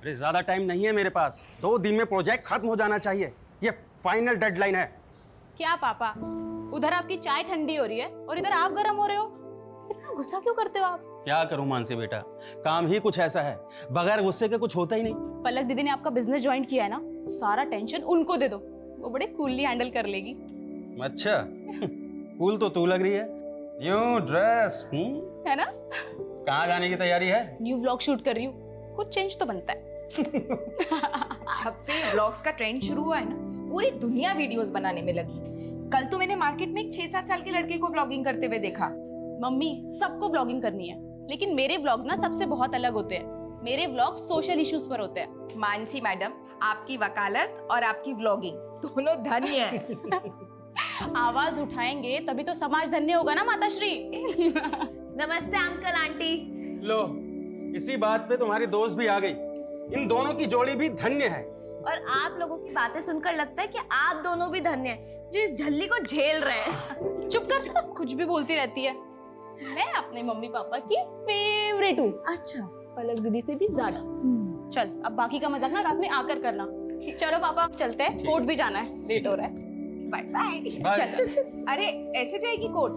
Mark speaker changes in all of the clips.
Speaker 1: अरे ज्यादा टाइम नहीं है मेरे पास, 2 दिन में प्रोजेक्ट खत्म हो जाना चाहिए, ये फाइनल डेडलाइन है।
Speaker 2: क्या पापा, उधर आपकी चाय ठंडी हो रही है और इधर आप गर्म हो रहे हो, इतना गुस्सा क्यों करते हो आप?
Speaker 1: क्या करूं मानसी बेटा, काम ही कुछ ऐसा है, बगैर गुस्से के कुछ होता ही नहीं।
Speaker 2: पलक दीदी ने आपका बिजनेस ज्वाइन किया है ना, सारा टेंशन उनको दे दो, वो बड़े कूलली हैंडल कर लेगी।
Speaker 1: अच्छा कूल तो तू लग रही है, यूं ड्रेस
Speaker 2: है ना?
Speaker 1: कहाँ जाने की तैयारी है?
Speaker 2: न्यू व्लॉग शूट कर रही हूँ, कुछ चेंज तो बनता है।
Speaker 3: जब से व्लॉग्स का ट्रेंड शुरू हुआ है ना, पूरी दुनिया वीडियोस बनाने में लगी। कल तो मैंने मार्केट में एक 6-7 साल के लड़के को व्लॉगिंग करते हुए देखा।
Speaker 2: मम्मी, सबको व्लॉगिंग करनी है, लेकिन मेरे व्लॉग ना सबसे बहुत अलग होते हैं। मेरे व्लॉग सोशल इश्यूज पर होते हैं।
Speaker 3: मानसी मैडम, आपकी वकालत और आपकी व्लॉगिंग दोनों धन्य है।
Speaker 2: आवाज उठाएंगे तभी तो समाज धन्य होगा ना माताश्री।
Speaker 4: नमस्ते अंकल आंटी।
Speaker 1: लो, इसी बात पे तुम्हारी दोस्त भी आ गई, इन दोनों की जोड़ी भी धन्य है।
Speaker 4: और आप लोगों की बातें सुनकर लगता है कि आप दोनों भी धन्य हैं जो इस झल्ली को झेल रहे हैं।
Speaker 2: चुप कर, कुछ भी बोलती रहती है। मैं अपने मम्मी पापा की फेवरेट हूँ।
Speaker 4: अच्छा,
Speaker 2: पलक दीदी से भी ज्यादा। चल, अब बाकी का मजाक ना रात में आकर करना। चलो पापा, चलते हैं, कोर्ट भी जाना है, लेट हो रहा है। Bye bye. चलो।
Speaker 3: अरे ऐसे जाएगी कोर्ट?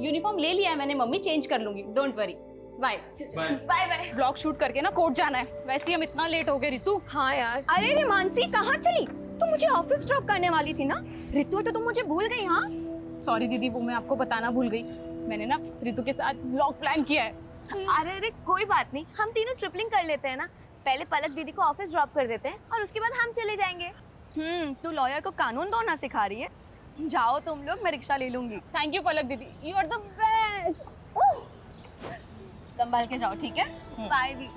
Speaker 2: यूनिफॉर्म ले लिया है मैंने मम्मी, चेंज कर लूंगी, don't worry. Bye
Speaker 4: bye bye.
Speaker 2: Blog shoot करके ना कोर्ट जाना है, वैसे ही हम इतना लेट हो गए। रितु,
Speaker 4: हाँ यार।
Speaker 5: अरे रे मानसी, कहाँ चली? तू मुझे ऑफिस ड्रॉप करने वाली थी ना? रितु, तो तुम मुझे भूल गई? हाँ
Speaker 2: सॉरी दीदी, वो मैं आपको बताना भूल गई। मैंने ना रितु के साथ ब्लॉग प्लान किया है।
Speaker 4: अरे अरे कोई बात नहीं, हम तीनों ट्रिपलिंग कर लेते हैं ना। पहले पलक दीदी को ऑफिस ड्रॉप कर देते हैं और उसके बाद हम चले जाएंगे।
Speaker 5: तू लॉयर को कानून तोड़ना सिखा रही है? जाओ तुम लोग, मैं रिक्शा ले लूंगी।
Speaker 2: थैंक यू पलक दीदी, यू आर द बेस्ट।
Speaker 5: संभाल के जाओ, ठीक है?
Speaker 4: बाय दी।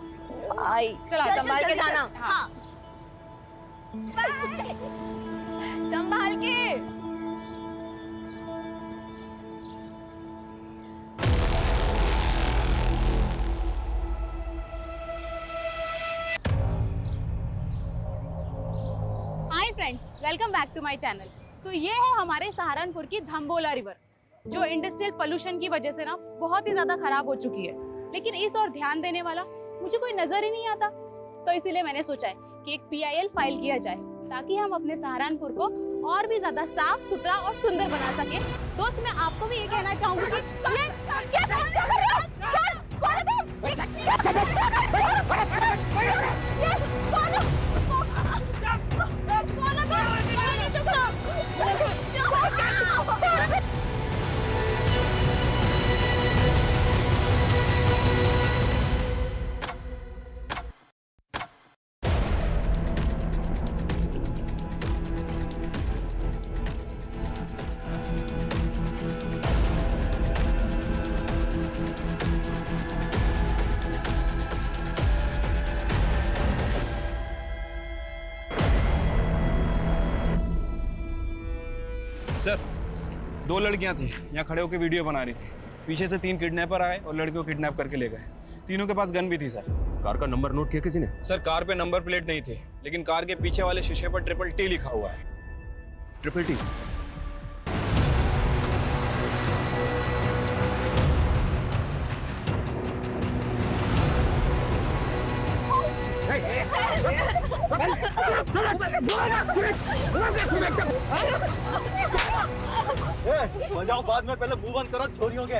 Speaker 5: बाय।
Speaker 2: चलो,
Speaker 5: संभाल के जाना।
Speaker 2: हाँ।
Speaker 5: संभाल के।
Speaker 2: Hi friends, welcome back to my channel. तो ये है हमारे सहारनपुर की धम्बोला रिवर, जो इंडस्ट्रियल पोल्यूशन की वजह से ना बहुत ही ज्यादा खराब हो चुकी है, लेकिन इस और ध्यान देने वाला मुझे कोई नजर ही नहीं आता। तो इसीलिए मैंने सोचा है कि एक PIL फाइल किया जाए, ताकि हम अपने सहारनपुर को और भी ज्यादा साफ सुथरा और सुंदर बना सके। दोस्त, मैं आपको भी ये कहना चाहूंगी कि
Speaker 6: सर, 2 लड़कियां थी, यहाँ खड़े होकर वीडियो बना रही थी। पीछे से 3 किडनैपर आए और लड़कियों को किडनैप करके ले गए। तीनों के पास गन भी थी सर।
Speaker 7: कार का नंबर नोट किया किसी ने?
Speaker 6: सर, कार पे नंबर प्लेट नहीं थे, लेकिन कार के पीछे वाले शीशे पर TTT लिखा हुआ है।
Speaker 7: TTT?
Speaker 1: बजाओ बाद में, पहले मुंह बंद करो छोरियों के।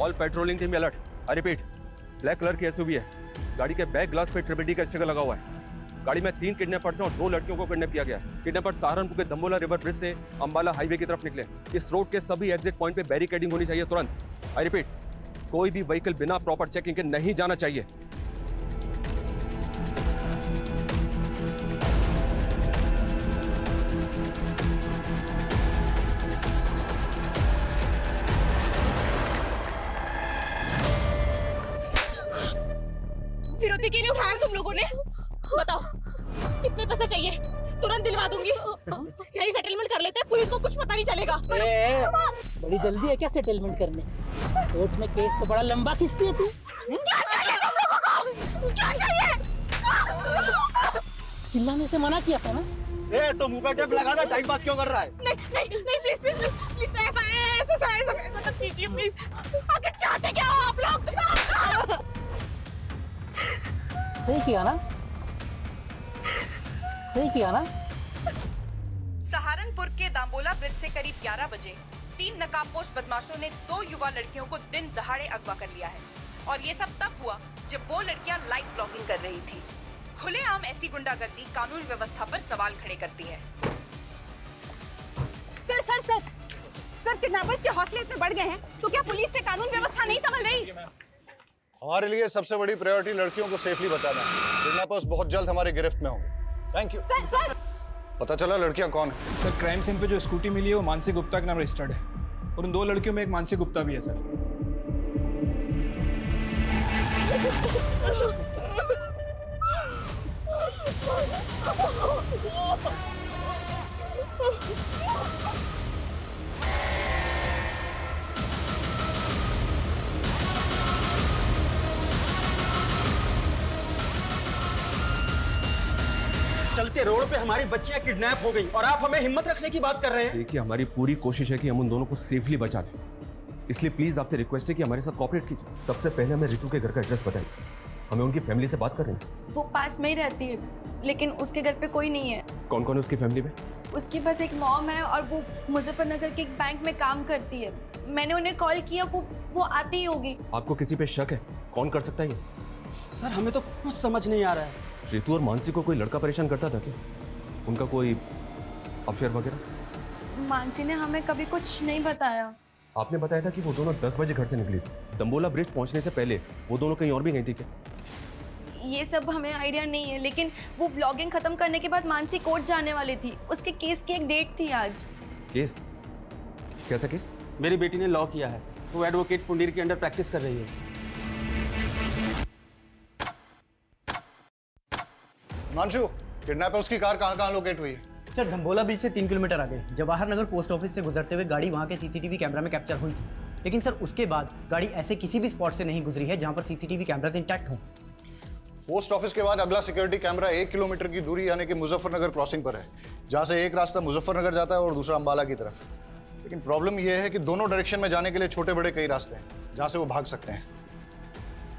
Speaker 7: All patrolling team alert. I repeat, black colour की SUV है, गाड़ी के बैक ग्लास पे TTT का स्टिकर लगा हुआ है। गाड़ी में 3 किडनैपर्स हैं और 2 लड़कियों को किडनैप किया गया है। किडनैपर सहारनपुर के धम्बोला रिवर ब्रिज से अंबाला हाईवे की तरफ निकले। इस रोड के सभी एग्जिट पॉइंट पे बैरिकेडिंग होनी चाहिए तुरंत। आई रिपीट, कोई भी व्हीकल बिना प्रॉपर चेकिंग के नहीं जाना चाहिए।
Speaker 2: फिरौती के लिए उठाया तुम लोगों ने? बताओ कितने पैसे चाहिए, तुरंत दिलवा दूंगी। यही सेटलमेंट कर लेते हैं, पुलिस को कुछ पता नहीं चलेगा।
Speaker 8: बड़ी जल्दी है क्या सेटलमेंट करने? कोर्ट में केस तो बड़ा लंबा खींचती है तू।
Speaker 2: क्या चाहिए तुम लोगों को? क्या चाहिए?
Speaker 8: चिल्लाने से मना किया था ना?
Speaker 1: तो मुंह पे टेप लगाना, टाइम पास क्यों कर रहा है?
Speaker 2: नहीं नहीं नहीं, प्लीज प्लीज प्लीज, समझिए प्लीज। आखिर चाहते क्या हो आप लोग?
Speaker 8: सही किया ना, सही किया ना।
Speaker 3: सहारनपुर के दाम्बोला ब्रिज से करीब 11 बजे 3 नकाबपोश बदमाशों ने 2 युवा लड़कियों को दिन दहाड़े अगवा कर लिया है और ये सब तब हुआ जब वो लड़कियां लाइव ब्लॉगिंग कर रही थी। खुलेआम ऐसी गुंडागर्दी कानून व्यवस्था पर सवाल खड़े करती है।
Speaker 2: Sir sir sir sir, kidnappers के हौसले इतने बढ़ गए हैं तो क्या पुलिस से कानून व्यवस्था नहीं संभल रही?
Speaker 9: हमारे लिए सबसे बड़ी प्रायोरिटी लड़कियों को सेफली बचाना है। किडनैपर्स बहुत जल्द हमारी गिरफ्त में होंगे। Thank you.
Speaker 2: सर सर,
Speaker 9: पता चला लड़कियां कौन है?
Speaker 6: सर क्राइम सीन पे जो स्कूटी मिली है वो मानसी गुप्ता के नाम रजिस्टर्ड है और उन 2 लड़कियों में एक मानसी गुप्ता भी है सर।
Speaker 1: चलते रोड पे हमारी बच्चियां किडनैप हो गई और आप हमें हिम्मत रखने की बात कर रहे हैं।
Speaker 7: देखिए, हमारी पूरी कोशिश है कि हम उन दोनों को सेफली बचा लें, इसलिए प्लीज आपसे रिक्वेस्ट है कि हमारे साथ कोऑपरेट कीजिए। सबसे पहले हमें रितु के घर का एड्रेस बताइए, हमें उनकी फैमिली से बात करनी है।
Speaker 5: वो पास में ही रहती है, लेकिन उसके घर पे कोई नहीं है।
Speaker 7: कौन कौन है उसकी फैमिली में?
Speaker 5: उसकी बस एक मॉम है और वो मुजफ्फरनगर के एक बैंक में काम करती है। मैंने उन्हें कॉल किया, वो आती ही होगी।
Speaker 7: आपको किसी पे शक है? कौन कर सकता है ये?
Speaker 1: सर हमें तो कुछ समझ नहीं आ रहा है।
Speaker 7: रितु और मानसी को कोई लड़का परेशान करता था क्या? उनका कोई अफेयर वगैरह?
Speaker 5: मानसी ने हमें कभी कुछ नहीं बताया।
Speaker 7: आपने बताया था कि वो दोनों 10 बजे घर से निकली थी। दम्बोला ब्रिज पहुंचने से पहले वो दोनों कहीं और भी गई थी क्या?
Speaker 5: ये सब हमें आइडिया नहीं है, लेकिन वो ब्लॉगिंग खत्म करने के बाद मानसी कोर्ट जाने वाली थी। उसके केस की एक डेट थी आज।
Speaker 7: केस? कैसा केस?
Speaker 1: मेरी बेटी ने लॉ किया है, वो एडवोकेट पुंडीर के अंडर प्रैक्टिस कर रही है।
Speaker 9: हिमांशु, किडनैपर्स की कार कहाँ लोकेट हुई है?
Speaker 10: सर धम्बोला ब्रिज से 3 किलोमीटर आगे जवाहर नगर पोस्ट ऑफिस से गुजरते हुए गाड़ी वहाँ के सीसीटीवी कैमरा में कैप्चर हुई थी, लेकिन सर उसके बाद गाड़ी ऐसे किसी भी स्पॉट से नहीं गुजरी है जहाँ पर सीसीटीवी कैमरास इंटैक्ट हों।
Speaker 9: पोस्ट ऑफिस के बाद अगला सिक्योरिटी कैमरा 1 किलोमीटर की दूरी यानी कि मुजफ्फरनगर क्रॉसिंग पर है, जहाँ से एक रास्ता मुजफ्फरनगर जाता है और दूसरा अंबाला की तरफ। लेकिन प्रॉब्लम यह है कि दोनों डायरेक्शन में जाने के लिए छोटे बड़े कई रास्ते हैं जहाँ से वो भाग सकते हैं।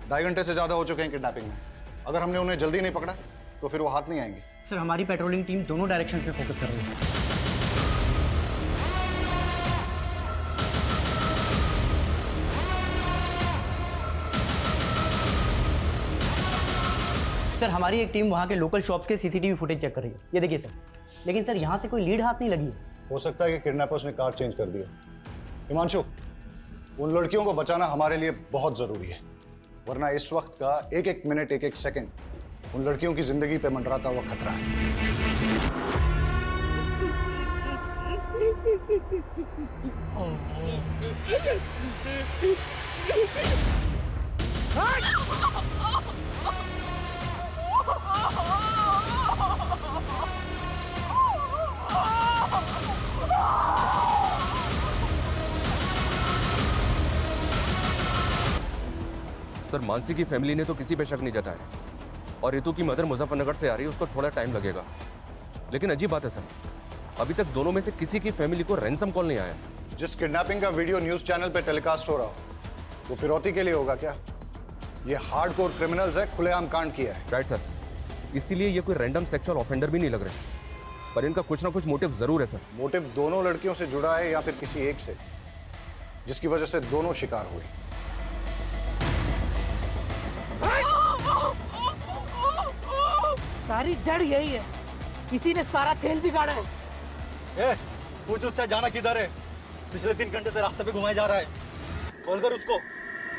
Speaker 9: 2.5 घंटे से ज़्यादा हो चुके हैं किडनैपिंग में। अगर हमने उन्हें जल्दी नहीं पकड़ा तो फिर वो हाथ नहीं आएंगे।
Speaker 10: सर हमारी पेट्रोलिंग टीम दोनों डायरेक्शन पे फोकस कर रही है। सर हमारी एक टीम वहाँ के लोकल शॉप्स के सीसीटीवी फुटेज चेक कर रही है। ये देखिए सर, लेकिन सर यहाँ से कोई लीड हाथ नहीं लगी है।
Speaker 9: हो सकता है कि किडनैपर्स ने कार चेंज कर दिया। हिमांशु, उन लड़कियों को बचाना हमारे लिए बहुत जरूरी है, वरना इस वक्त का एक एक मिनट एक एक सेकंड उन लड़कियों की जिंदगी पे मंडराता हुआ खतरा है।
Speaker 7: सर मानसी की फैमिली ने तो किसी पे शक नहीं जताया और रितु की मदर मुजफ्फरनगर से आ रही है, उसको थोड़ा टाइम लगेगा। लेकिन अजीब बात है सर, अभी तक दोनों में से किसी की फैमिली को रैंसम कॉल नहीं आया।
Speaker 9: जिस किडनैपिंग का वीडियो न्यूज चैनल पे टेलीकास्ट हो रहा हो वो फिरौती के लिए होगा क्या? ये हार्डकोर क्रिमिनल्स है, खुलेआम कांड किया है।
Speaker 7: राइट सर, इसीलिए ये कोई रैंडम सेक्सुअल ऑफेंडर भी नहीं लग रहे, पर इनका कुछ ना कुछ मोटिव जरूर है सर।
Speaker 9: मोटिव दोनों लड़कियों से जुड़ा है या फिर किसी एक से, जिसकी वजह से दोनों शिकार हुए।
Speaker 8: सारी जड़ यही है, किसी ने सारा खेल बिगाड़ा है।
Speaker 10: पूछ उससे जाना किधर है? पिछले 3 घंटे से रास्ते पे घुमाया जा रहा है। कॉल कर उसको।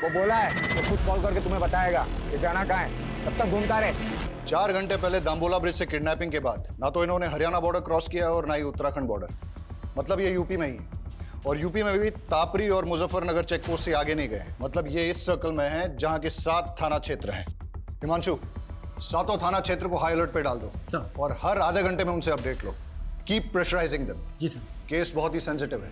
Speaker 11: वो बोला है वो खुद कॉल करके तुम्हें बताएगा कि जाना कहाँ है, तब तक घूमता रहे।
Speaker 9: 4 घंटे पहले दाम्बोला ब्रिज से किडनैपिंग के बाद ना तो इन्होंने हरियाणा बॉर्डर क्रॉस किया और ना ही उत्तराखंड बॉर्डर, मतलब ये यूपी में ही है। और यूपी में भी तापरी और मुजफ्फरनगर चेकपोस्ट से आगे नहीं गए, मतलब ये इस सर्कल में है जहाँ के 7 थाना क्षेत्र हैं। हिमांशु, 7 थाना क्षेत्र को हाई अलर्ट पे डाल दो और हर आधे घंटे में उनसे अपडेट लो। Keep pressurising them.
Speaker 10: जी सर।
Speaker 9: केस बहुत ही सेंसिटिव है।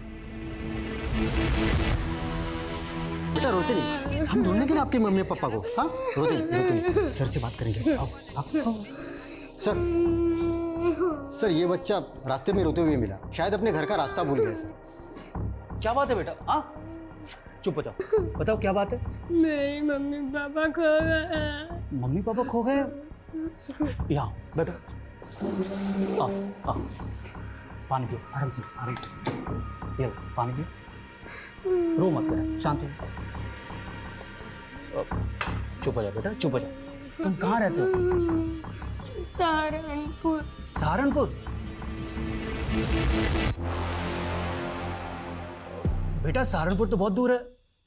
Speaker 10: बेटा रोते नहीं, हम ढूंढने के लिए आपके मम्मी पापा को। हाँ रोते नहीं, सर से बात करेंगे। आओ, आओ। सर ये बच्चा रास्ते में रोते हुए मिला, शायद अपने घर का रास्ता भूल गया सर।
Speaker 1: क्या बात है बेटा?
Speaker 10: चुप हो जाओ, बताओ क्या बात है?
Speaker 5: मेरी मम्मी पापा खो गए।
Speaker 10: मम्मी पापा खो गए? यहाँ बैठो, आ, आ, पानी पियो आराम से, आराम से। ये लो, पानी पियो, रो मत बेटा, शांत हो। चुप हो जाओ बेटा, चुप हो जाओ। तुम कहाँ रहते हो?
Speaker 5: सहारनपुर।
Speaker 10: सहारनपुर? बेटा सहारनपुर तो बहुत दूर है,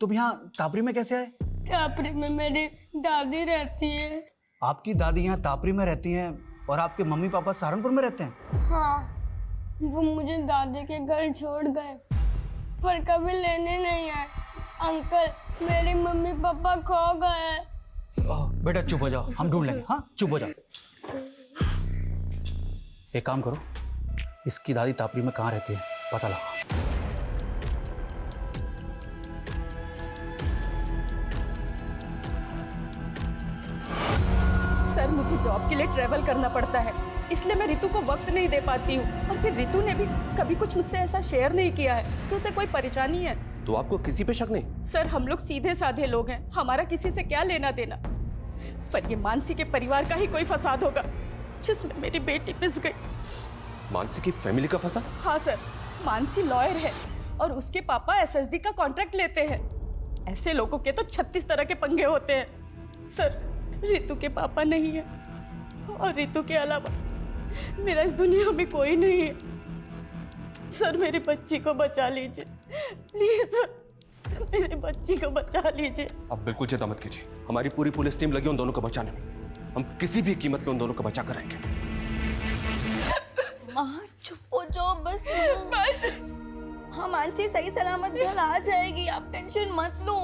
Speaker 10: तुम यहाँ तापरी में कैसे आए?
Speaker 5: तापरी में मेरी दादी रहती है।
Speaker 10: आपकी दादी यहाँ तापरी में रहती हैं और आपके मम्मी पापा सहारनपुर में रहते हैं?
Speaker 5: हाँ, वो मुझे दादी के घर छोड़ गए पर कभी लेने नहीं आए। अंकल मेरे मम्मी पापा खो गए।
Speaker 10: बेटा चुप हो जाओ, हम ढूंढ लेंगे। हाँ चुप हो जाओ। एक काम करो, इसकी दादी तापरी में कहाँ रहती है पता लगाओ।
Speaker 12: सर मुझे जॉब के लिए ट्रैवल करना पड़ता है, इसलिए मैं रितु को वक्त नहीं दे पाती हूँ। और फिर रितु ने भी कभी कुछ मुझसे ऐसा शेयर नहीं किया है कि उसे कोई परेशानी है।
Speaker 7: तो आपको किसी पे शक नहीं?
Speaker 12: सर हम लोग सीधे साधे लोग हैं, हमारा किसी से क्या लेना देना। पर ये मानसी के परिवार का ही कोई फसाद होगा जिसमें मेरी बेटी पिस गई।
Speaker 7: मानसी की फैमिली का फंसा?
Speaker 12: हाँ सर, मानसी लॉयर है और उसके पापा एसएसडी का कॉन्ट्रैक्ट लेते हैं। ऐसे लोगों के तो 36 तरह के पंगे होते हैं। सर रितु के पापा नहीं है और रितु के अलावा मेरा इस दुनिया में कोई नहीं है। सर मेरी बच्ची को बचा लीजिए प्लीज सर, मेरी बच्ची को बचा लीजिए।
Speaker 7: आप बिल्कुल चिंता मत कीजिए, हमारी पूरी पुलिस टीम लगी उन दोनों को बचाने में। हम किसी भी कीमत पे उन दोनों को बचा कर रहेंगे।
Speaker 5: माँ चुप हो जाओ बस। बस हाँ, मानसी सही सलामत घर आ जाएगी, आप टेंशन मत लो।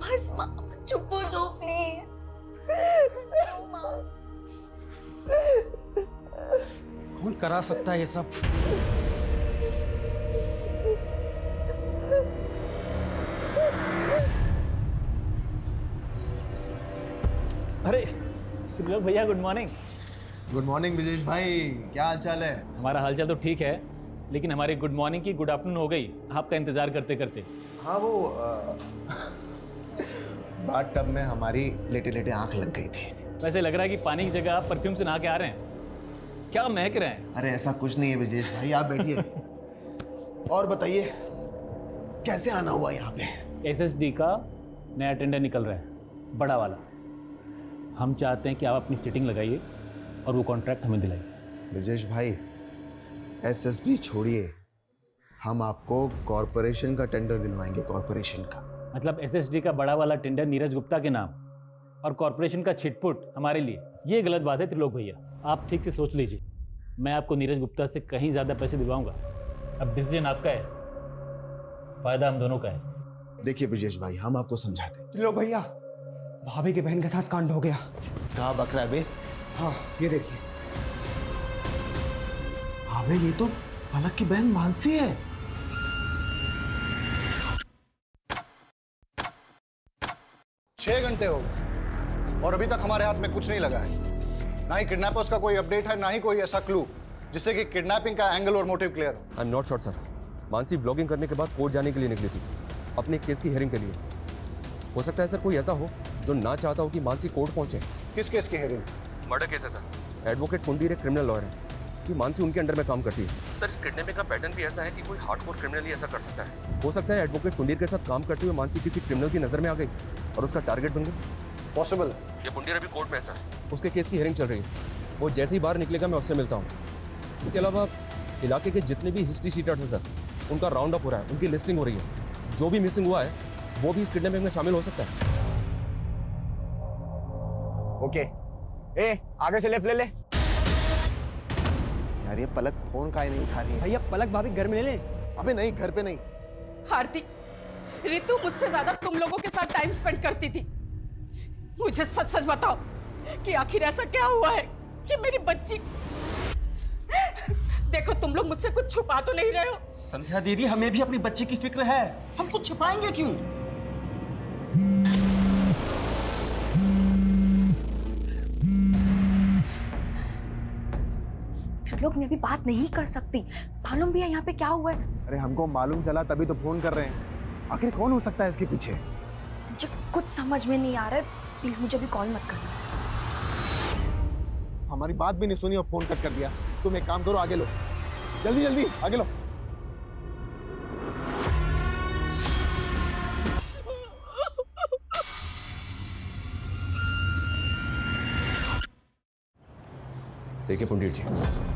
Speaker 5: बस माँ चुप हो जाओ प्लीज।
Speaker 1: कौन करा सकता है ये सब?
Speaker 13: अरे त्रिलोक भैया good morning.
Speaker 14: Good morning Brijesh भाई, क्या हाल चाल है?
Speaker 13: हमारा हालचाल तो ठीक है, लेकिन हमारी गुड मॉर्निंग की गुड आफ्टरनून हो गई आपका इंतजार करते करते।
Speaker 14: हाँ वो बाथ टब में हमारी लेटे लेटे आंख लग गई थी।
Speaker 13: वैसे लग रहा है कि पानी की जगह आप परफ्यूम से नहा के आ रहे हैं, क्या महक रहे हैं?
Speaker 14: अरे ऐसा कुछ नहीं है ब्रिजेश भाई, आप बैठिए और बताइए कैसे आना हुआ यहाँ पे?
Speaker 13: एसएसडी का नया टेंडर निकल रहा है, बड़ा वाला। हम चाहते हैं कि आप अपनी सीटिंग लगाइए और वो कॉन्ट्रैक्ट हमें दिलाइए।
Speaker 14: ब्रिजेश भाई एसएसडी छोड़िए, हम आपको कॉरपोरेशन का टेंडर दिलवाएंगे, कॉरपोरेशन का।
Speaker 13: मतलब एसएसडी का बड़ा वाला टेंडर नीरज गुप्ता के नाम और कॉरपोरेशन का छिटपुट हमारे लिए, ये गलत बात है त्रिलोक भैया। आप ठीक से सोच लीजिए, मैं आपको नीरज गुप्ता से कहीं ज़्यादा पैसे दिलवाऊंगा। अब डिसीजन आपका है, फायदा हम दोनों का है।
Speaker 14: देखिए ब्रिजेश भाई हम आपको समझाते।
Speaker 10: त्रिलोक भैया, भाभी के बहन के साथ कांड हो गया।
Speaker 14: कहाँ बक रहा है बे?
Speaker 10: हाँ ये देखिए।
Speaker 14: अबे ये तो पलक की बहन मानसी है।
Speaker 9: छह घंटे हो गए और अभी तक हमारे हाथ में कुछ नहीं लगा है। ना ही किडनैपर्स का कोई अपडेट है, ना ही कोई ऐसा क्लू जिससे कि किडनैपिंग का एंगल और मोटिव क्लियर हो।
Speaker 7: I am not sure sir. Mansi blogging करने के बाद कोर्ट जाने के लिए निकली थी, अपने केस की हियरिंग के लिए। हो सकता है सर कोई ऐसा हो जो ना चाहता हो कि मानसी कोर्ट पहुंचे।
Speaker 9: किस केस की हियरिंग?
Speaker 7: मर्डर केस है सर। एडवोकेट कुंडीर एक क्रिमिनल लॉयर है कि मानसी उनके अंडर में काम करती है। सर इस किडनैपिंग का पैटर्न भी ऐसा है कि कोई हार्डकोर क्रिमिनल ही ऐसा कर सकता है। हो सकता है एडवोकेट कुंडीर के साथ काम करते हुए मानसी किसी क्रिमिनल की नजर में आ गई और उसका टारगेट बन गई।
Speaker 9: पॉसिबल है।
Speaker 7: ये कुंडीर अभी कोर्ट में है सर, उसके केस की हियरिंग चल रही है। वो जैसे ही बाहर निकलेगा मैं उससे मिलता हूँ। इसके अलावा इलाके के जितने भी हिस्ट्री शीटर्स हैं सर, उनका राउंड अप हो रहा है, उनकी लिस्टिंग हो रही है। जो भी मिसिंग हुआ है वो भी इस किडनैपिंग में शामिल हो सकता है।
Speaker 11: ओके ए आगे से लेफ्ट ले ले।
Speaker 14: यार ये पलक फोन काहे नहीं उठा रही है?
Speaker 10: भैया पलक भाभी घर में ले ले।
Speaker 14: अबे नहीं, घर पे नहीं।
Speaker 12: आरती, रितु मुझसे ज्यादा तुम लोगों के साथ टाइम स्पेंड करती थी। मुझे सच सच बताओ कि आखिर ऐसा क्या हुआ है कि मेरी बच्ची। देखो तुम लोग मुझसे कुछ छुपा तो नहीं रहे हो?
Speaker 1: संध्या दीदी, हमें भी अपनी बच्ची की फिक्र है, हम कुछ छिपाएंगे क्यों?
Speaker 5: लोग मैं अभी बात नहीं कर सकती, मालूम भी है यहाँ पे क्या हुआ है।
Speaker 14: अरे हमको मालूम चला तभी तो फोन कर रहे हैं। आखिर कौन हो सकता है इसके पीछे?
Speaker 15: मुझे कुछ समझ में नहीं आ रहा है, प्लीज मुझे अभी कॉल मत करना।
Speaker 14: हमारी बात भी नहीं सुनी और फोन कट कर दिया। तुम एक काम करो, आगे लो, जल्दी जल्दी आगे लो।
Speaker 7: देखिए पंडित जी,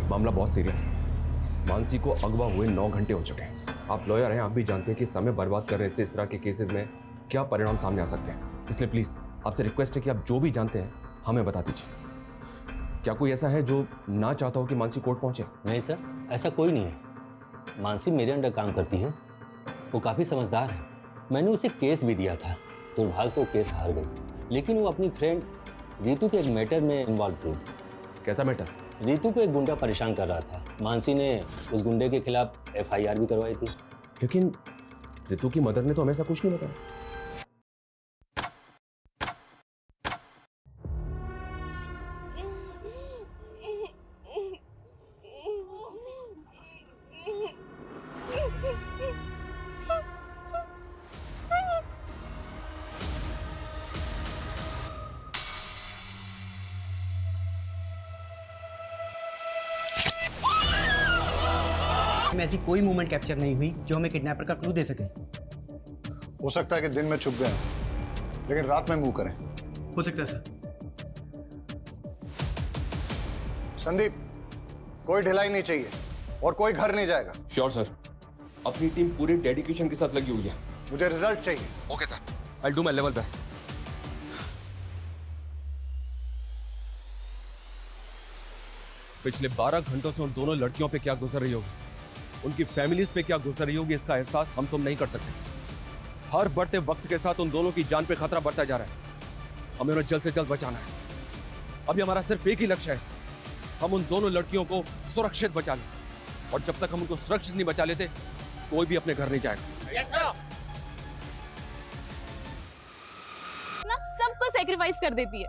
Speaker 7: मामला बहुत सीरियस है। मानसी को अगवा हुए 9 घंटे हो चुके हैं। आप लॉयर हैं, आप भी जानते हैं कि समय बर्बाद करने से इस तरह के केसेस में क्या परिणाम सामने आ सकते हैं। इसलिए प्लीज आपसे रिक्वेस्ट है कि आप जो भी जानते हैं हमें बता दीजिए। क्या कोई ऐसा है जो ना चाहता हो कि मानसी कोर्ट पहुंचे?
Speaker 16: नहीं सर, ऐसा कोई नहीं है। मानसी मेरे अंडर काम करती है, वो काफ़ी समझदार है। मैंने उसे केस भी दिया था, दुर्भाग्य से वो केस हार गई। लेकिन वो अपनी फ्रेंड रीतू के एक मैटर में इन्वॉल्व थी।
Speaker 7: कैसा मैटर?
Speaker 16: रीतू को एक गुंडा परेशान कर रहा था। मानसी ने उस गुंडे के खिलाफ FIR भी करवाई थी।
Speaker 7: लेकिन रीतू की मदर ने तो हमें ऐसा कुछ नहीं बताया।
Speaker 17: में ऐसी कोई मूवमेंट कैप्चर नहीं हुई जो हमें किडनैपर का क्लू दे सके।
Speaker 9: हो सकता है कि दिन में छुप गए हैं, लेकिन रात में मूव करें।
Speaker 17: हो सकता है सर।
Speaker 9: संदीप, कोई ढिलाई नहीं चाहिए और कोई घर नहीं जाएगा।
Speaker 7: श्योर सर, अपनी टीम पूरे डेडिकेशन के साथ लगी हुई है।
Speaker 9: मुझे रिजल्ट चाहिए।
Speaker 7: Okay sir, I will do my level best. पिछले 12 घंटों से उन दोनों लड़कियों पे क्या गुजर रही होगी, उनकी फैमिलीज पे क्या गुजर रही होगी, इसका एहसास हम तुम नहीं कर सकते। हर बढ़ते वक्त के साथ उन दोनों की जान पे खतरा बढ़ता जा रहा है। हमें उन्हें जल्द से जल्द बचाना है। अभी हमारा सिर्फ एक ही लक्ष्य है, हम उन दोनों लड़कियों को सुरक्षित बचा लें। और जब तक हम उनको सुरक्षित नहीं बचा लेते, कोई भी अपने घर नहीं जाएगा।
Speaker 2: Yes sir. ना सबको सैक्रिफाइस कर देती है।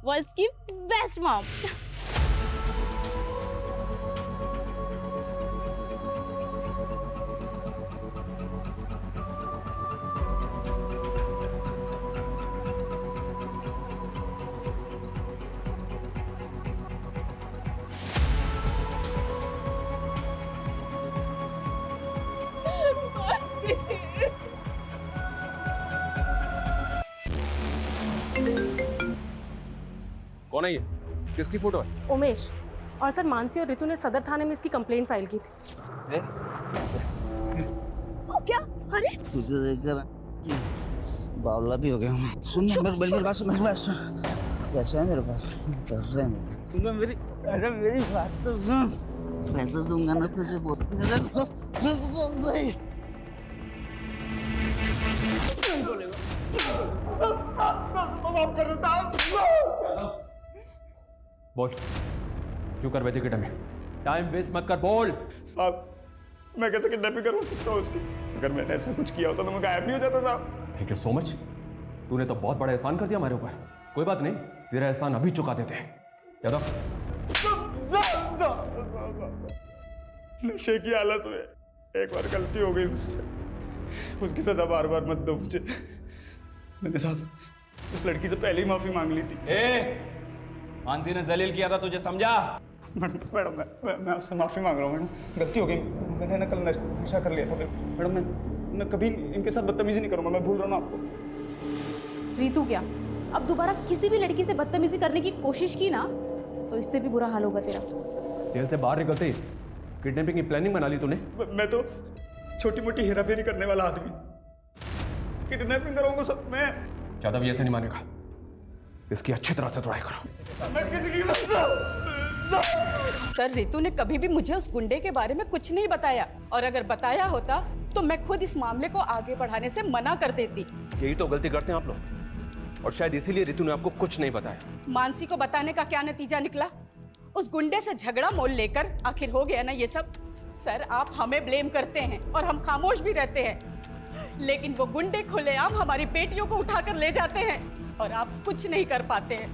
Speaker 2: वर्ल्ड की बेस्ट मॉम।
Speaker 7: कौन है ये? किसकी फोटो है?
Speaker 15: उमेश। और सर, मानसी और ऋतु ने सदर थाने में इसकी कंप्लेंट फाइल की थी। क्या? अरे
Speaker 18: तुझे देखकर बावला भी हो गया हूँ। सुन मेरी बात सुन, मेरी बात सुन। पैसे है मेरे पास, पैसे हैं। सुन मेरी, अरे मेरी बात तो सुन। पैसे दूंगा ना तुझे बहुत। सही।
Speaker 7: माफ कर दो साहब। बोल, क्यों कर बैठे किडनैप में? टाइम वेस्ट मत कर, बोल।
Speaker 19: साहब, मैं कैसे किडनैपिंग करवा सकता हूँ उसकी? अगर मैंने ऐसा कुछ किया होता तो मैं गायब नहीं हो जाता साहब।
Speaker 7: Thank you so much. तूने तो बहुत बड़ा एहसान कर दिया हमारे ऊपर। कोई बात नहीं, तेरा एहसान अभी चुका देते हैं। यादव,
Speaker 19: नशे की हालत में एक बार गलती हो गई मुझसे, उसकी सजा बार बार मत दो मुझे। मैंने साहब उस लड़की से पहले ही माफी मांग ली थी।
Speaker 6: मानसी ने जलील किया था, तुझे समझा?
Speaker 19: मैडम मैं आपसे माफी मांग रहा हूँ मैडम, गलती हो गई। मैंने ना कल नशा कर लिया था मैडम। मैं कभी इनके साथ बदतमीजी नहीं करूँगा, मैं भूल रहा हूँ आपको।
Speaker 2: रीतू क्या, अब दोबारा किसी भी लड़की से बदतमीजी करने की कोशिश की ना तो इससे भी बुरा हाल होगा तेरा।
Speaker 7: जेल से बाहर निकलते ही किडनैपिंग की प्लानिंग बना ली तूने?
Speaker 19: मैं तो छोटी मोटी हेराफेरी करने वाला आदमी, किडनैपिंग कराऊंगा सब मैं।
Speaker 7: यादव ये ऐसे नहीं मानेगा, इसकी अच्छी तरह से तोड़ाई करो।
Speaker 19: मैं किसी की
Speaker 12: सर, रीतू ने कभी भी मुझे उस गुंडे के बारे में कुछ नहीं बताया, और अगर बताया होता तो मैं खुद इस मामले को आगे बढ़ाने से मना कर देती।
Speaker 7: यही तो गलती करते हैं आप लोग, और शायद इसीलिए रीतू ने आपको कुछ नहीं बताया।
Speaker 12: मानसी को बताने का क्या नतीजा निकला? उस गुंडे से झगड़ा मोल लेकर आखिर हो गया ना ये सब। सर, आप हमें ब्लेम करते हैं और हम खामोश भी रहते हैं, लेकिन वो गुंडे खुलेआम हमारी बेटियों को उठाकर ले जाते हैं और आप कुछ नहीं कर पाते हैं।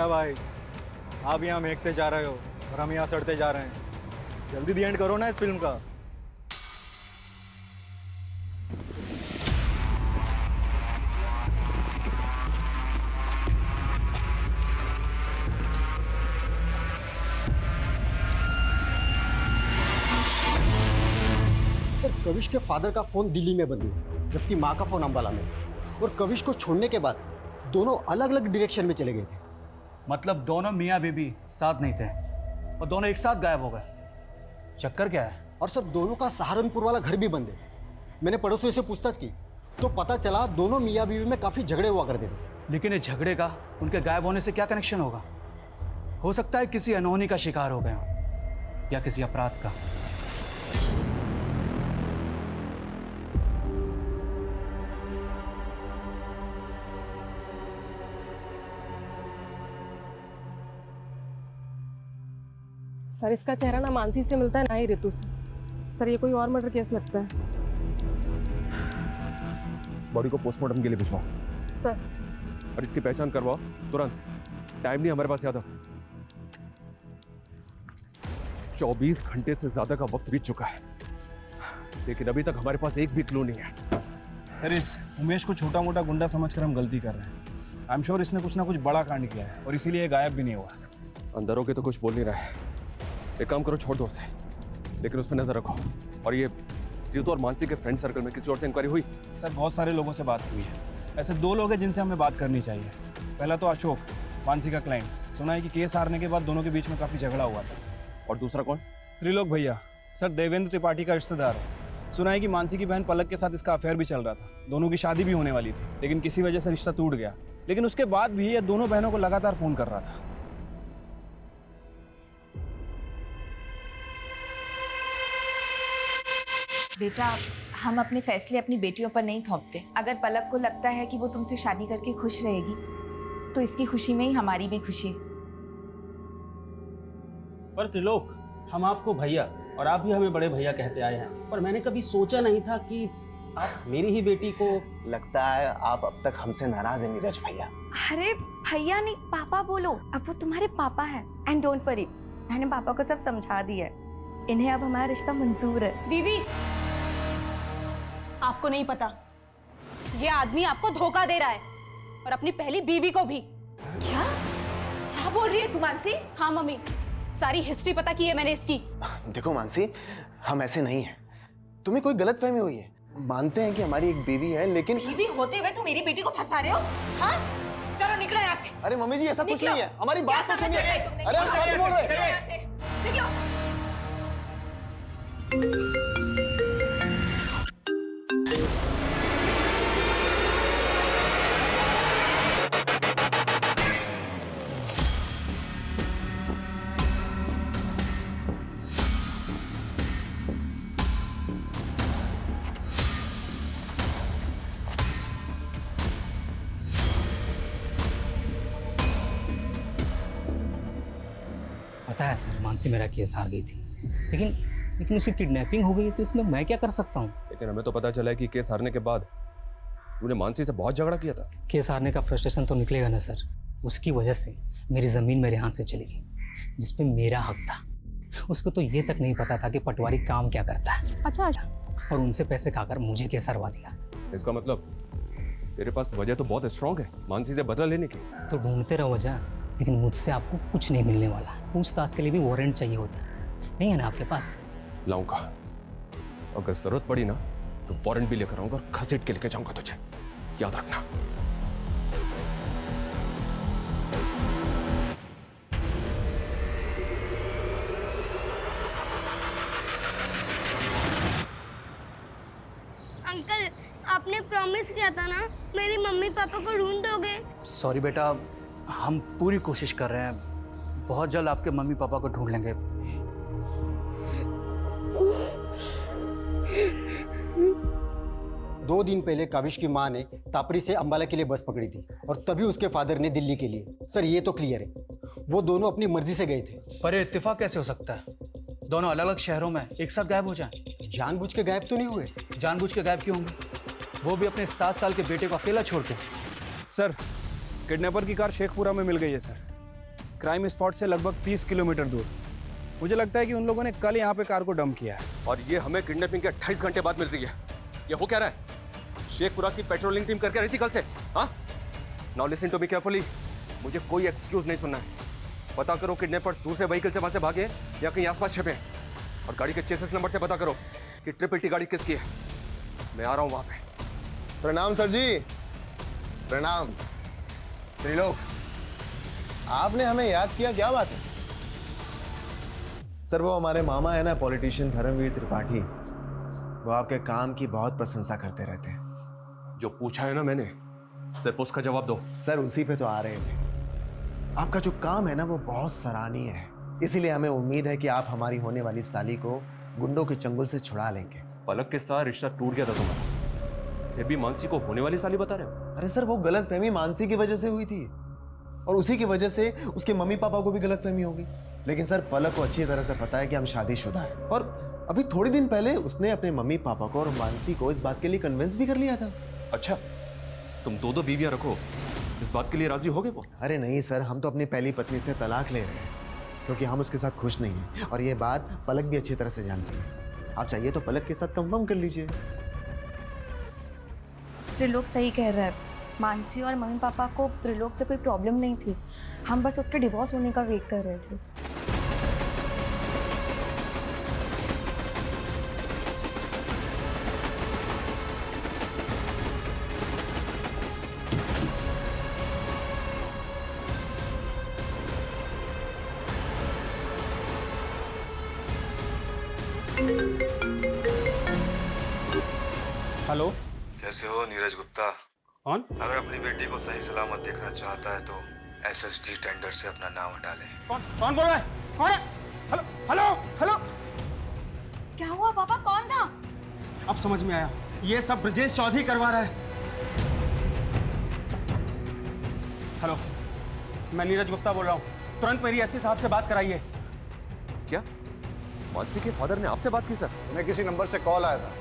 Speaker 20: क्या भाई, आप यहाँ महकते जा रहे हो और हम यहाँ सड़ते जा रहे हैं। जल्दी दी एंड करो ना इस फिल्म का।
Speaker 21: सर, कविश के फादर का फोन दिल्ली में बंद हुआ, जबकि माँ का फोन अंबाला में। और कविश को छोड़ने के बाद दोनों अलग अलग डायरेक्शन में चले गए थे।
Speaker 10: मतलब दोनों मियाँ बीबी साथ नहीं थे और दोनों एक साथ गायब हो गए। चक्कर क्या है?
Speaker 21: और सर, दोनों का सहारनपुर वाला घर भी बंद है। मैंने पड़ोसियों से पूछताछ की तो पता चला दोनों मियाँ बीवी में काफ़ी झगड़े हुआ करते थे।
Speaker 10: लेकिन इस झगड़े का उनके गायब होने से क्या कनेक्शन होगा? हो सकता है किसी अनहोनी का शिकार हो गए हों या किसी अपराध का।
Speaker 22: सर, इसका चेहरा ना मानसी से मिलता है ना ही ऋतु से। सर, ये कोई और मर्डर केस लगता है।
Speaker 7: बॉडी को पोस्टमार्टम के लिए भिजवाओ
Speaker 22: सर।
Speaker 7: और इसकी पहचान करवाओ तुरंत। टाइम नहीं हमारे पास ज़्यादा। 24 घंटे से ज्यादा का वक्त बीत चुका है, लेकिन अभी तक हमारे पास एक भी क्लू नहीं है।
Speaker 6: सर, इस उमेश को छोटा मोटा गुंडा समझकर हम गलती कर रहे हैं। आई एम श्योर इसने कुछ ना कुछ बड़ा कांड किया है और इसीलिए गायब भी नहीं हुआ।
Speaker 7: अंदर होके तो कुछ बोल नहीं रहा है। एक काम करो, छोड़ दो उसे, लेकिन उस पर नजर रखो। और ये ऋतु और मानसी के फ्रेंड सर्कल में किसी और से इंक्वायरी हुई?
Speaker 6: सर, बहुत सारे लोगों से बात हुई है। ऐसे 2 लोग हैं जिनसे हमें बात करनी चाहिए। पहला तो अशोक, मानसी का क्लाइंट। सुना है कि केस हारने के बाद दोनों के बीच में काफी झगड़ा हुआ था।
Speaker 7: और दूसरा कौन?
Speaker 6: त्रिलोक भैया। सर, देवेंद्र त्रिपाठी का रिश्तेदार है। सुना है कि मानसी की बहन पलक के साथ इसका अफेयर भी चल रहा था। दोनों की शादी भी होने वाली थी, लेकिन किसी वजह से रिश्ता टूट गया। लेकिन उसके बाद भी ये दोनों बहनों को लगातार फोन कर रहा था।
Speaker 3: बेटा, हम अपने फैसले अपनी बेटियों पर नहीं थोपते। अगर पलक को लगता है कि वो तुमसे शादी करके खुश रहेगी, तो इसकी खुशी में ही हमारी भी खुशी।
Speaker 1: पर त्रिलोक, हम आपको भैया और आप भी हमें बड़े भैया कहते आए हैं, पर मैंने कभी सोचा नहीं था कि आप मेरी ही बेटी को।
Speaker 14: लगता है आप अब तक हमसे नाराज हैं नीरज भैया।
Speaker 15: अरे भैया नहीं, पापा बोलो। अब वो तुम्हारे पापा है। एंड डोंट वरी, मैंने पापा को सब समझा दिया है। इन्हें अब हमारा रिश्ता मंजूर है।
Speaker 2: दीदी, आपको नहीं पता, ये आदमी आपको धोखा दे रहा है और अपनी पहली बीवी को भी।
Speaker 3: क्या क्या बोल रही है तू मानसी?
Speaker 2: हाँ मम्मी, सारी हिस्ट्री पता की है मैंने इसकी।
Speaker 14: देखो मानसी, हम ऐसे नहीं हैं। तुम्हें कोई गलतफहमी हुई है। मानते हैं कि हमारी एक बीवी है, लेकिन
Speaker 3: बीवी होते हुए तुम मेरी बेटी को फंसा रहे हो? हाँ, चलो निकलो यहाँ से।
Speaker 14: अरे मम्मी जी, ऐसा कुछ नहीं है। हमारी बात तो सुनिए। अरे हम सच बोल रहे हैं।
Speaker 3: निकलो।
Speaker 10: पता है सर, मानसी मेरा केस हार गई थी, लेकिन उसकी किडनैपिंग हो गई, तो इसमें मैं क्या कर सकता हूँ?
Speaker 7: लेकिन हमें तो पता चला है कि केस हारने के बाद तूने मानसी से बहुत झगड़ा किया था।
Speaker 10: केस हारने का फ्रस्ट्रेशन तो निकलेगा ना सर। उसकी वजह से मेरी ज़मीन मेरे हाथ से चली गई, जिसपे मेरा हक था। उसको तो ये तक नहीं पता था कि पटवारी काम क्या करता है।
Speaker 2: अच्छा।
Speaker 10: और उनसे पैसे खाकर मुझे केस हरवा दिया।
Speaker 7: इसका मतलब तेरे पास वजह तो बहुत स्ट्रांग है मानसी से बदला लेने की।
Speaker 10: तो ढूंढते रहो वजह, लेकिन मुझसे आपको कुछ नहीं मिलने वाला। पूछताछ के लिए भी वारंट चाहिए होता है, नहीं है ना आपके पास?
Speaker 7: लाऊंगा, अगर जरूरत पड़ी ना तो वारंट भी लेकर आऊंगा और घसीट के लेके जाऊंगा तुझे, याद रखना।
Speaker 5: अंकल, आपने प्रॉमिस किया था ना, मेरी मम्मी पापा को ढूंढ दोगे?
Speaker 10: सॉरी बेटा, हम पूरी कोशिश कर रहे हैं। बहुत जल्द आपके मम्मी पापा को ढूंढ लेंगे।
Speaker 21: 2 दिन पहले काविश की माँ ने तापरी से अंबाला के लिए बस पकड़ी थी और तभी उसके फादर ने दिल्ली के लिए। सर, ये तो क्लियर है, वो दोनों अपनी मर्जी से गए थे।
Speaker 10: पर ये इत्तेफाक कैसे हो सकता है? दोनों अलग अलग शहरों में एक साथ गायब हो जाएं?
Speaker 21: जानबूझ के गायब तो नहीं हुए।
Speaker 10: जानबूझ के गायब क्यों होंगे? वो भी अपने 7 साल के बेटे को अकेला छोड़ के।
Speaker 6: सर, किडनैपर की कार शेखपुरा में मिल गई है सर। क्राइम स्पॉट से लगभग 30 किलोमीटर दूर। मुझे लगता है कि उन लोगों ने कल यहाँ पे कार को डंप किया है।
Speaker 7: और ये हमें किडनैपिंग के 28 घंटे बाद मिल रही है। ये हो क्या रहा है? शेखपुरा की पेट्रोलिंग टीम करके रही थी कल से। हाँ, now listen to me carefully. मुझे कोई एक्सक्यूज नहीं सुनना है। पता करो किडनैपर्स दूसरे व्हीकल से वहां से भागे या कहीं आसपास छिपे, और गाड़ी के चेसिस नंबर से पता करो कि ट्रिपल टी गाड़ी किसकी है। मैं आ रहा हूं वहां पे।
Speaker 14: प्रणाम सर जी। प्रणाम त्रिलोक, आपने हमें याद किया, क्या बात है? सर वो हमारे मामा है ना, पॉलिटिशियन धर्मवीर त्रिपाठी, वो आपके काम की बहुत प्रशंसा करते रहते हैं।
Speaker 7: जो पूछा है ना मैंने, सिर्फ उसका जवाब दो।
Speaker 14: सर उसी पे तो आ रहे थे। आपका जो काम है ना वो बहुत सराहनीय है, इसीलिए हमें उम्मीद है कि आप हमारी होने वाली साली को गुंडों के चंगुल से छुड़ा लेंगे।
Speaker 7: पलक के साथ रिश्ता टूट गया था तुम्हारा, ये भी मानसी को होने वाली साली बता रहे हो?
Speaker 14: अरे सर वो गलतफहमी मानसी की वजह से हुई थी, और उसी की वजह से उसके मम्मी पापा को भी गलतफहमी हो गई। लेकिन सर पलक को अच्छी तरह से पता है कि हम शादीशुदा हैं, और अभी थोड़ी दिन पहले उसने अपने मम्मी पापा को और मानसी को इस बात के लिए कन्विंस भी कर लिया था।
Speaker 7: अच्छा, तुम दो बीवियां रखो, इस बात के लिए राजी हो गए वो?
Speaker 14: अरे नहीं सर, हम तो अपनी पहली पत्नी से तलाक ले रहे हैं क्योंकि हम उसके साथ खुश नहीं हैं, और ये बात पलक भी अच्छी तरह से जानती है। आप चाहिए तो पलक के साथ कंफर्म कर लीजिए।
Speaker 15: त्रिलोक सही कह रहा है। मानसी और मम्मी पापा को त्रिलोक से कोई प्रॉब्लम नहीं थी, हम बस उसके डिवोर्स होने का वेट कर रहे थे।
Speaker 6: हेलो,
Speaker 14: कैसे हो नीरज गुप्ता?
Speaker 6: कौन?
Speaker 14: अगर अपनी बेटी को सही सलामत देखना चाहता है तो एसएसडी टेंडर से अपना नाम हटा ले।
Speaker 6: कौन बोल रहा है? कौन है? Hello hello hello.
Speaker 15: क्या हुआ पापा, कौन था?
Speaker 1: अब समझ में आया, ये सब ब्रजेश चौधरी करवा रहा है। हेलो, मैं नीरज गुप्ता बोल रहा हूँ, तुरंत मेरी एसपी साहब से बात कराइए।
Speaker 7: क्या मानसी के फादर ने आपसे बात की सर?
Speaker 9: मैं किसी नंबर से कॉल आया था,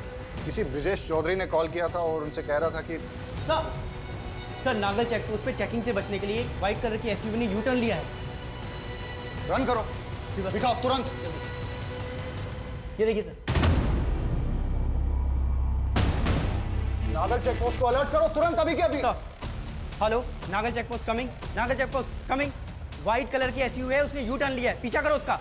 Speaker 9: किसी ब्रजेश चौधरी ने कॉल किया था और उनसे कह रहा था कि
Speaker 17: सर नागल चेक पोस्ट पे चेकिंग से बचने के लिए व्हाइट कलर की एसयूवी ने यू टर्न लिया है।
Speaker 9: रन करो, दिखाओ तुरंत।
Speaker 17: ये देखिए सर।
Speaker 9: नागल चेक पोस्ट को अलर्ट करो तुरंत, अभी के अभी।
Speaker 17: Hello, Nagal check post coming, Nagal check post coming. White colour की एसयूवी है, उसने यू टर्न लिया है, पीछा करो उसका।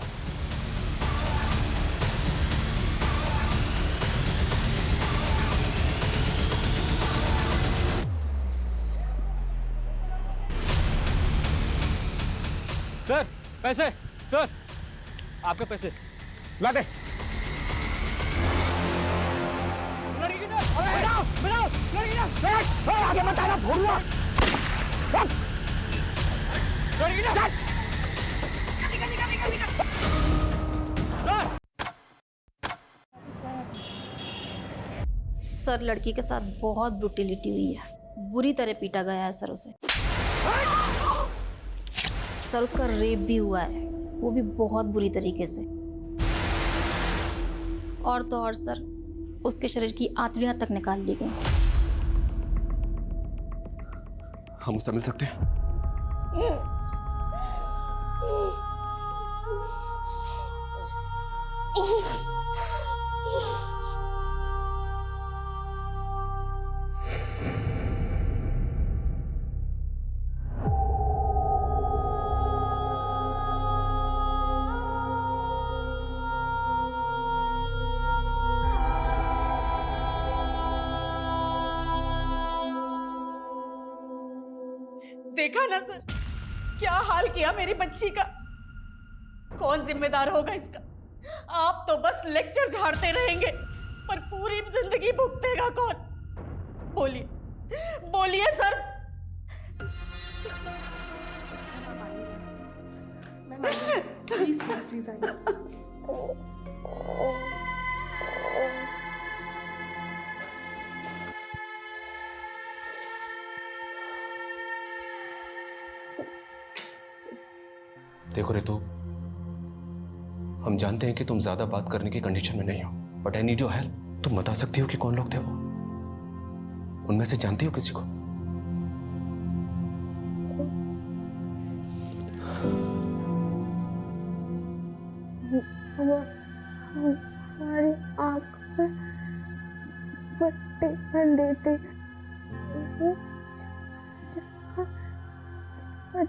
Speaker 6: सर पैसे, सर आपके पैसे ला दे।
Speaker 11: आगे मत आना, भूलना।
Speaker 4: सर लड़की के साथ बहुत ब्रूटिलिटी हुई है, बुरी तरह पीटा गया है सर उसे। सर उसका रेप भी हुआ है, वो भी बहुत बुरी तरीके से। और तो और सर उसके शरीर की आंतड़ियां तक निकाल ली गई।
Speaker 7: हम उससे मिल सकते हैं?
Speaker 12: देखा ना सर, क्या हाल किया मेरी बच्ची का। कौन जिम्मेदार होगा इसका? आप तो बस लेक्चर झाड़ते रहेंगे, पर पूरी जिंदगी भुगतेगा कौन? बोलिए बोलिए सर।
Speaker 22: प्लीज प्लीज प्लीज आइए।
Speaker 7: देखो रितु, हम जानते हैं कि तुम ज्यादा बात करने की कंडीशन में नहीं हो, but I need your help. तुम बता सकती हो कि कौन लोग थे वो? उनमें से जानती हो किसी को?
Speaker 5: हमारी आँख में पट्टी बंधी थी।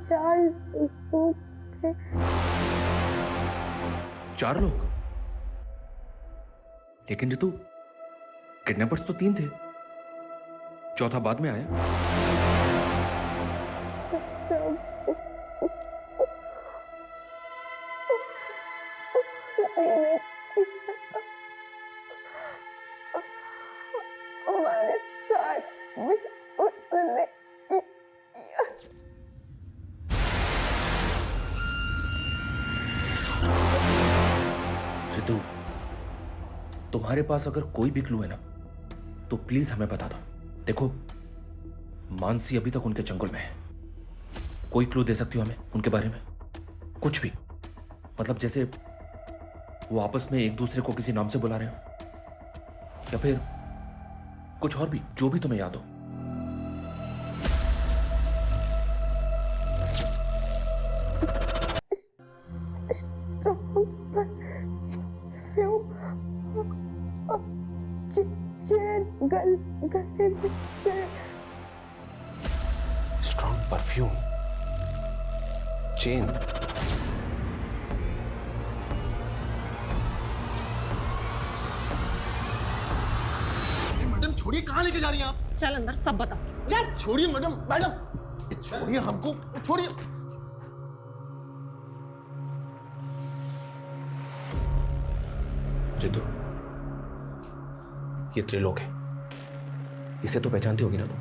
Speaker 5: चार लोग थे।
Speaker 7: 4 लोग? लेकिन ऋतु, किडनैपर्स तो 3 थे, चौथा बाद में आया।
Speaker 5: हमारे साथ भी उसने
Speaker 7: ऋतु, तुम्हारे पास अगर कोई भी क्लू है ना तो प्लीज हमें बता दो। देखो, मानसी अभी तक उनके चंगुल में है। कोई क्लू दे सकती हो हमें उनके बारे में? कुछ भी, मतलब जैसे वो आपस में एक दूसरे को किसी नाम से बुला रहे हो, या फिर कुछ और भी, जो भी तुम्हें याद हो। Strong perfume, chain.
Speaker 14: मैडम छोड़िए, कहाँ लेके जा रही हैं आप?
Speaker 12: चल अंदर सब बता। चल
Speaker 14: छोड़िए मैडम, मैडम छोड़िए हमको, छोड़िए।
Speaker 7: रितु, ये त्रिलोक है, इसे तो पहचानती होगी ना तुम?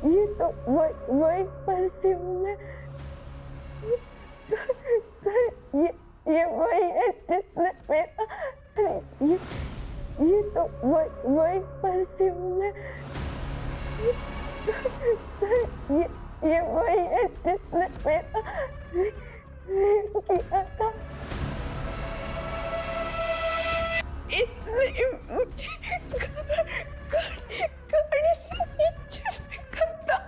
Speaker 5: ये तो वही परफ्यूम है। सर ये वही है जिसने मेरा, ये तो वही परफ्यूम है। सर ये वही है जिसने मेरा रेप किया था। इसने मुझे गाड़ी से नीचे फेंका था।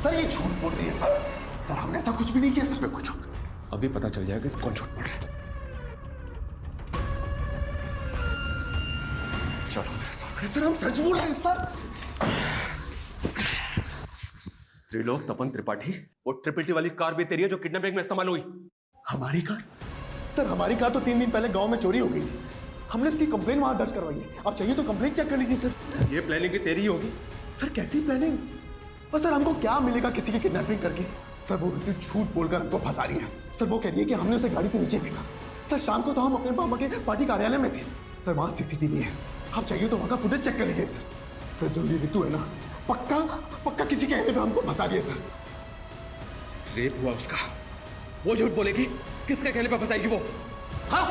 Speaker 14: सर ये झूठ बोल रही है सर। सर हमने ऐसा कुछ भी नहीं किया। सर पे कुछ
Speaker 7: अभी पता चल जाएगा कौन झूठ बोल रहा है।
Speaker 14: चलो मेरे साथ। सर हम सच बोल रहे हैं सर।
Speaker 7: त्रिलोक तपन त्रिपाठी, वो ट्रिपल टी वाली कार भी तेरी है जो किडनैपिंग में इस्तेमाल हुई?
Speaker 14: हमारी कार? सर हमारी कार तो 3 दिन पहले गांव में चोरी हो गई थी। हमने उसकी कंप्लेन वहां दर्ज करवाई है। आप चाहिए तो कंप्लेन चेक कर लीजिए सर।
Speaker 7: ये प्लानिंग भी तेरी होगी?
Speaker 14: सर कैसी प्लानिंग? और सर हमको क्या मिलेगा किसी की किडनैपिंग करके? सर वो ऋतु झूठ बोलकर हमको फंसा रही है। सर वो कह रही है कि हमने उसे गाड़ी से नीचे फेंका। सर शाम को तो हम अपने मामा के पार्टी कार्यालय में थे। सर वहां सीसीटीवी है, आप चाहिए तो वहां का फुटेज चेक कर लीजिए सर। सर जो ये ऋतु है ना, पक्का किसी कहने पे हमको फंसा दिया सर।
Speaker 7: रेप हुआ उसका, वो झूठ बोलेगी? किसके कहने पे फंसाएगी वो? हाँ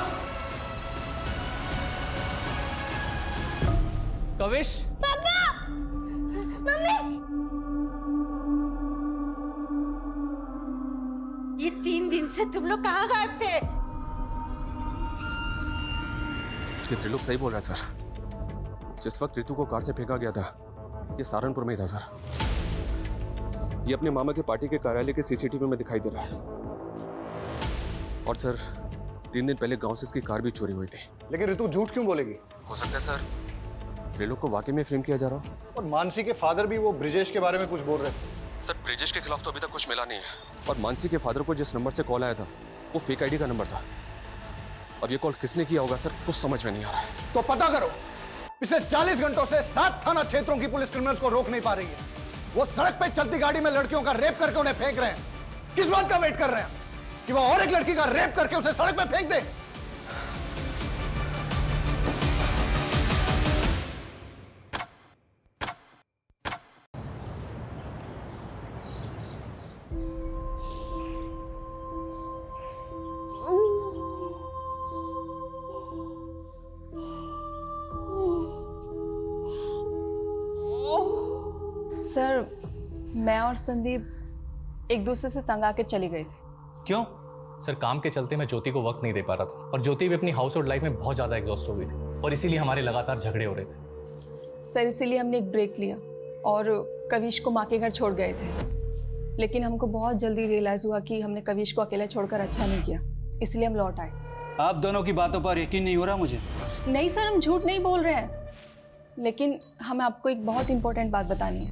Speaker 8: कविश,
Speaker 5: पापा, मम्मी।
Speaker 12: ये 3 दिन से तुम लोग कहाँ गायब थे?
Speaker 7: ये त्रिलोक सही बोल रहा है सर। जिस वक्त ऋतु को कार से फेंका गया था, ये सहारनपुर में ही था सर। ये अपने मामा के पार्टी के कार्यालय के सीसीटीवी में दिखाई दे रहा है। और सर 3 दिन पहले गांव से इसकी कार भी चोरी हुई थी।
Speaker 9: लेकिन ऋतु झूठ क्यों बोलेगी?
Speaker 7: हो सकता है सर त्रिलोक को वाकई में फ्रेम किया जा रहा हो।
Speaker 9: और मानसी के फादर भी वो ब्रिजेश के बारे में कुछ बोल रहे थे।
Speaker 7: सर ब्रिजेश के खिलाफ तो अभी तक कुछ मिला नहीं है। और मानसी के फादर को जिस नंबर से कॉल आया था वो फेक आईडी का नंबर था। अब ये कॉल किसने किया होगा सर, कुछ समझ में नहीं आ रहा है।
Speaker 9: तो पता करो। पिछले 40 घंटों से 7 थाना क्षेत्रों की पुलिस क्रिमिनल्स को रोक नहीं पा रही है। वो सड़क पे चलती गाड़ी में लड़कियों का रेप करके उन्हें फेंक रहे हैं। किस बात का वेट कर रहे हैं कि वो और एक लड़की का रेप करके उसे सड़क पे फेंक दे?
Speaker 12: सर मैं और संदीप एक दूसरे से तंग आकर चली गई थी।
Speaker 8: क्यों? सर काम के चलते मैं ज्योति को वक्त नहीं दे पा रहा था और ज्योति भी अपनी हाउस होल्ड लाइफ में बहुत ज़्यादा एग्जॉस्ट हो गई थी और इसीलिए हमारे लगातार झगड़े हो रहे थे।
Speaker 12: सर इसीलिए हमने एक ब्रेक लिया और कविश को माँ के घर छोड़ गए थे, लेकिन हमको बहुत जल्दी रियलाइज़ हुआ कि हमने कविश को अकेले छोड़कर अच्छा नहीं किया, इसलिए हम लौट आए।
Speaker 10: आप दोनों की बातों पर यकीन नहीं हो रहा मुझे।
Speaker 12: नहीं सर, हम झूठ नहीं बोल रहे हैं, लेकिन हमें आपको एक बहुत इंपॉर्टेंट बात बतानी है।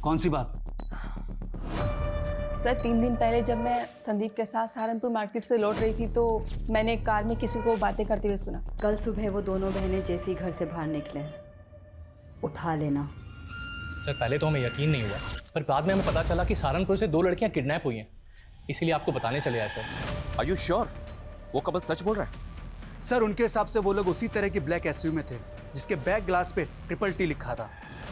Speaker 10: कौन सी बात?
Speaker 12: सर 3 दिन पहले जब मैं संदीप के साथ सहारनपुर मार्केट से लौट रही थी तो मैंने कार में किसी को बातें करते हुए सुना।
Speaker 13: कल सुबह वो दोनों बहनें जैसे ही घर से बाहर निकले, उठा लेना।
Speaker 8: सर पहले तो हमें यकीन नहीं हुआ, पर बाद में हमें पता चला कि सहारनपुर से 2 लड़कियां किडनैप हुई हैं, इसीलिए आपको बताने चले आए सर।
Speaker 7: आर यू श्योर वो कपल सच बोल रहा है?
Speaker 10: सर उनके हिसाब से वो लोग उसी तरह की ब्लैक एसयूवी में थे जिसके बैक ग्लास पे TTT लिखा था।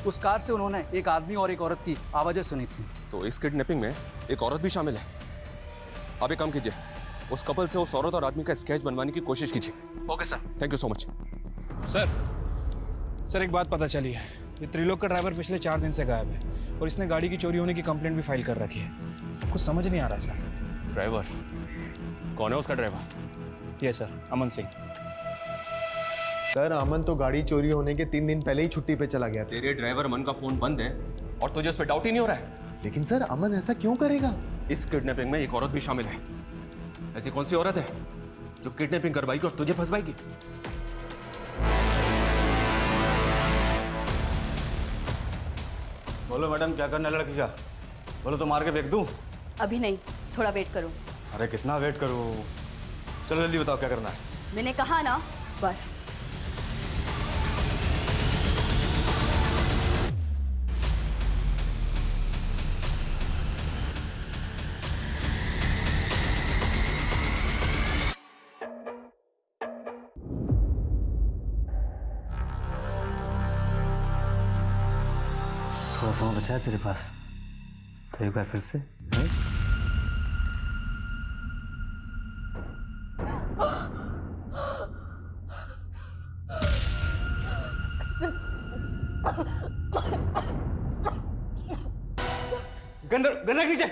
Speaker 10: उस कार से उन्होंने एक आदमी और एक औरत की आवाज़ें सुनी थी।
Speaker 7: तो इस किडनैपिंग में एक औरत भी शामिल है। आप एक काम कीजिए, उस कपल से उस औरत और आदमी का स्केच बनवाने की कोशिश कीजिए।
Speaker 10: Okay sir.
Speaker 7: Thank you so much.
Speaker 6: Sir एक बात पता चली है, ये त्रिलोक का ड्राइवर पिछले 4 दिन से गायब है और इसने गाड़ी की चोरी होने की कंप्लेंट भी फाइल कर रखी है। कुछ समझ नहीं आ रहा सर।
Speaker 7: ड्राइवर कौन है? उसका ड्राइवर?
Speaker 6: ये सर अमन सिंह।
Speaker 14: सर अमन तो गाड़ी चोरी होने के 3 दिन पहले ही छुट्टी पे चला गया था।
Speaker 7: तेरे ड्राइवर अमन का फोन बंद है और तुझे उस पर डाउट ही नहीं हो रहा है?
Speaker 14: लेकिन सर अमन ऐसा क्यों करेगा?
Speaker 7: इस किडनैपिंग में एक औरत भी शामिल है। ऐसी कौन सी औरत है जो किडनैपिंग करवाएगी और तुझे फंसवाएगी?
Speaker 20: बोलो मैडम, क्या करना है लड़की का? बोलो तो मार के फेंक दूं?
Speaker 13: अभी नहीं, थोड़ा वेट करो।
Speaker 20: अरे कितना वेट करूं? चलो जल्दी बताओ क्या करना है।
Speaker 13: मैंने कहा ना, बस।
Speaker 21: थोड़ा समय बचा है तेरे पास, तो एक बार फिर से है?
Speaker 20: गन्ना कीजिए।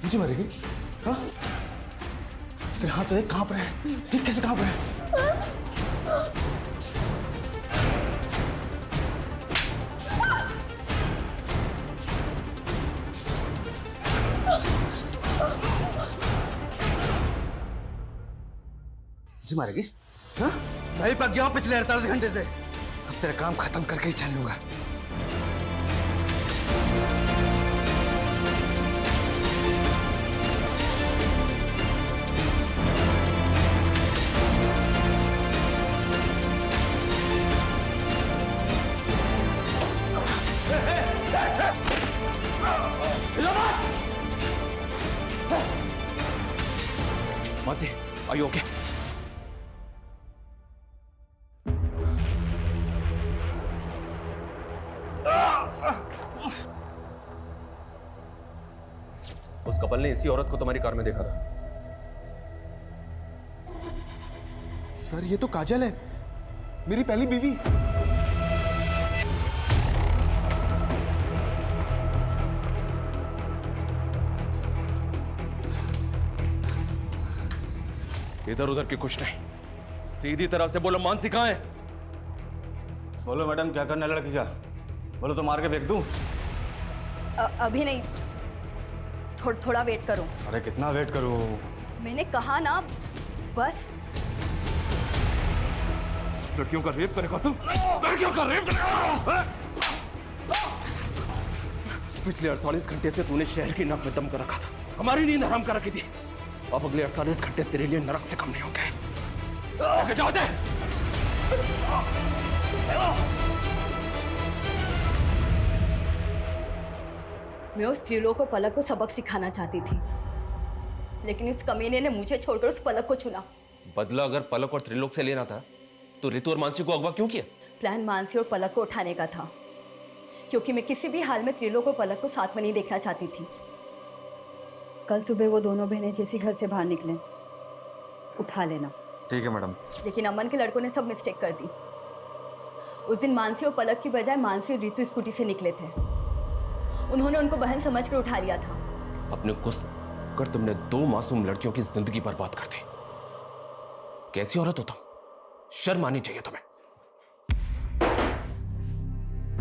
Speaker 14: मुझे मारेगी? हाँ? तेरे हाथ तो एक कांप रहे हैं। ये कैसे कांप रहे हैं? मुझे मारेगी? हाँ? भाई पक गया हूं पिछले 48 घंटे से। अब तेरा काम खत्म करके ही चल लूंगा।
Speaker 7: Mansi, are you okay? उस कपल ने इसी औरत को तुम्हारी कार में देखा था।
Speaker 14: सर ये तो काजल है, मेरी पहली बीवी।
Speaker 7: इधर उधर की कुछ नहीं, सीधी तरह से बोलो मानसी कहाँ है?
Speaker 20: बोलो मैडम, क्या करना है लड़की का? बोलो तो मार के फेंक दूं?
Speaker 13: अभी नहीं, थोड़ा वेट करो।
Speaker 20: अरे कितना वेट करूं?
Speaker 13: मैंने कहा ना, बस।
Speaker 7: लड़कियों का रेप करेगा तू? लड़कियों का रेप करेगा? पिछले 48 घंटे से तूने शहर की नाक में दम कर रखा था, हमारी नींद हराम कर रखी थी। अब अगले 48 घंटे तेरे लिए नरक से कम नहीं होंगे। जाओ दे।
Speaker 13: मैं उस त्रिलोक और पलक को सबक सिखाना चाहती थी, लेकिन उस कमीने ने मुझे छोड़कर उस पलक को चुना।
Speaker 7: बदला अगर पलक और त्रिलोक से लेना था तो रितु और मानसी को अगवा क्यों किया?
Speaker 13: प्लान मानसी और पलक को उठाने का था, क्योंकि मैं किसी भी हाल में त्रिलोक और पलक को साथ में नहीं देखना चाहती थी। कल सुबह वो दोनों बहनें जैसी घर से बाहर निकले, उठा लेना।
Speaker 20: ठीक है मैडम।
Speaker 13: लेकिन अमन के लड़कों ने सब मिस्टेक कर दी। उस दिन मानसी और पलक की बजाय मानसी और रितु स्कूटी से निकले थे। उन्होंने उनको बहन समझकर उठा लिया था,
Speaker 16: अपने गुस्से कर तुमने 2 मासूम लड़कियों की जिंदगी बर्बाद कर दी। कैसी औरत हो तुम? शर्म आनी चाहिए तुम्हें।